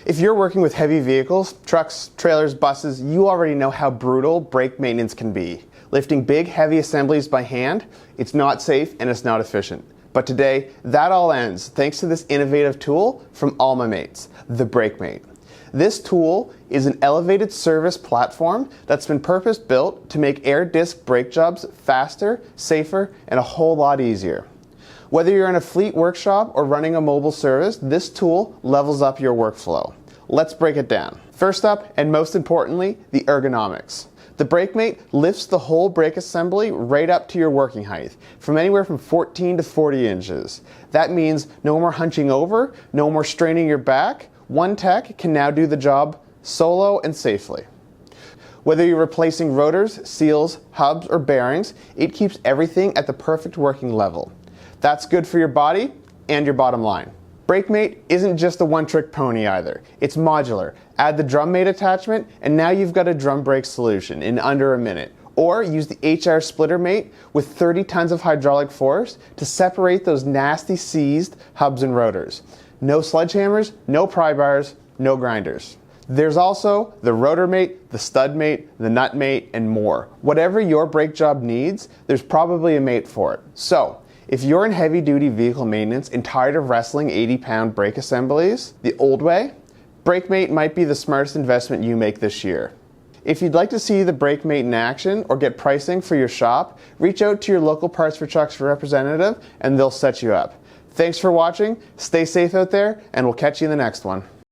If you're working with heavy vehicles, trucks, trailers, buses, you already know how brutal brake maintenance can be. Lifting big, heavy assemblies by hand, it's not safe and it's not efficient. But today, that all ends thanks to this innovative tool from all my mates, the BrakeMate. This tool is an elevated service platform that's been purpose-built to make air disc brake jobs faster, safer, and a whole lot easier. Whether you're in a fleet workshop or running a mobile service, this tool levels up your workflow. Let's break it down. First up, and most importantly, the ergonomics. The BrakeMate lifts the whole brake assembly right up to your working height, from anywhere from 14 to 40 inches. That means no more hunching over, no more straining your back. One tech can now do the job solo and safely. Whether you're replacing rotors, seals, hubs, or bearings, it keeps everything at the perfect working level. That's good for your body and your bottom line. BrakeMate isn't just a one-trick pony either. It's modular. Add the DrumMate attachment and now you've got a drum brake solution in under a minute. Or use the HR splitter mate with 30 tons of hydraulic force to separate those nasty seized hubs and rotors. No sledgehammers, no pry bars, no grinders. There's also the rotor mate, the stud mate, the nut mate, and more. Whatever your brake job needs, there's probably a mate for it. So, if you're in heavy-duty vehicle maintenance and tired of wrestling 80-pound brake assemblies the old way, BrakeMate might be the smartest investment you make this year. If you'd like to see the BrakeMate in action or get pricing for your shop, reach out to your local Parts for Trucks representative and they'll set you up. Thanks for watching, stay safe out there, and we'll catch you in the next one.